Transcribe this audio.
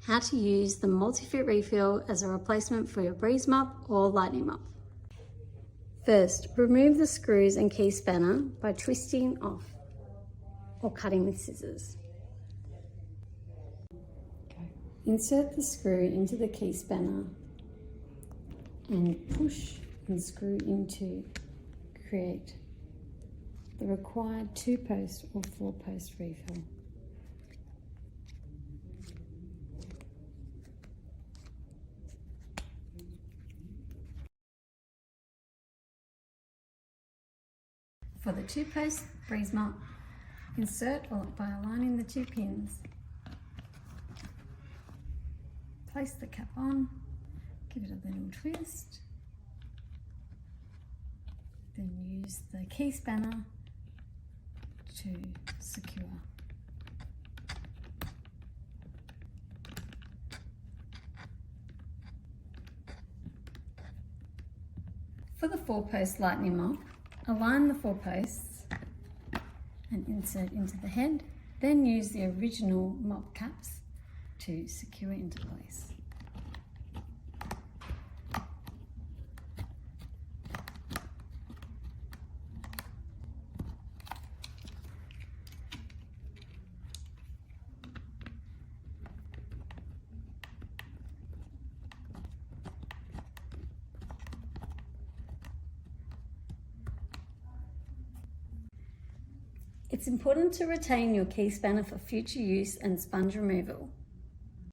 How to use the multi-fit refill as a replacement for your breeze mop or lightning mop. First, remove the screws and key spanner by twisting off or cutting with scissors. Insert the screw into the key spanner and push and screw into create the required 2-post or 4-post refill. For the 2-post breeze mop, insert by aligning the 2 pins. Place the cap on, give it a little twist, then use the key spanner to secure. For the 4-post lightning mop, align the 4 posts and insert into the head, then use the original mop caps to secure into place. It's important to retain your key spanner for future use and sponge removal.